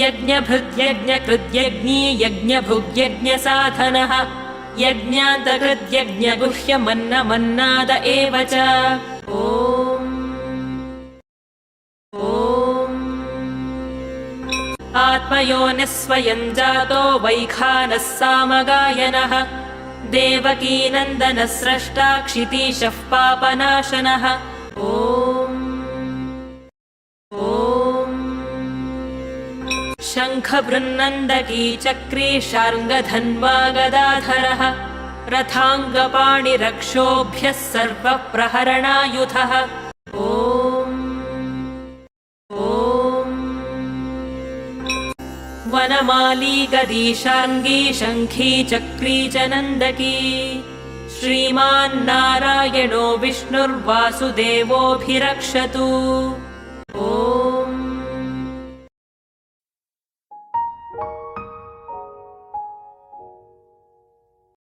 यज्ञभृत्यज्ञकृत्यज्ञी यज्ञभुग्यज्ञसाधनः यज्ञान्तकृत्यज्ञगुह्यमन्नमन्नाद एव च। आत्मयोनिः स्वयं जातो वैखानः सामगायनः देवकीनन्दनः स्रष्टा क्षितीशः पापनाशनः। शङ्खबृन्नन्दकी चक्री शार्ङ्गधन्वा गदाधरः रथाङ्गपाणिरक्षोभ्यः सर्वप्रहरणायुधः। वनमाली गदीशार्ङ्गी शङ्खी चक्री च नन्दकी श्रीमान्नारायणो विष्णुर्वासुदेवोऽभिरक्षतु।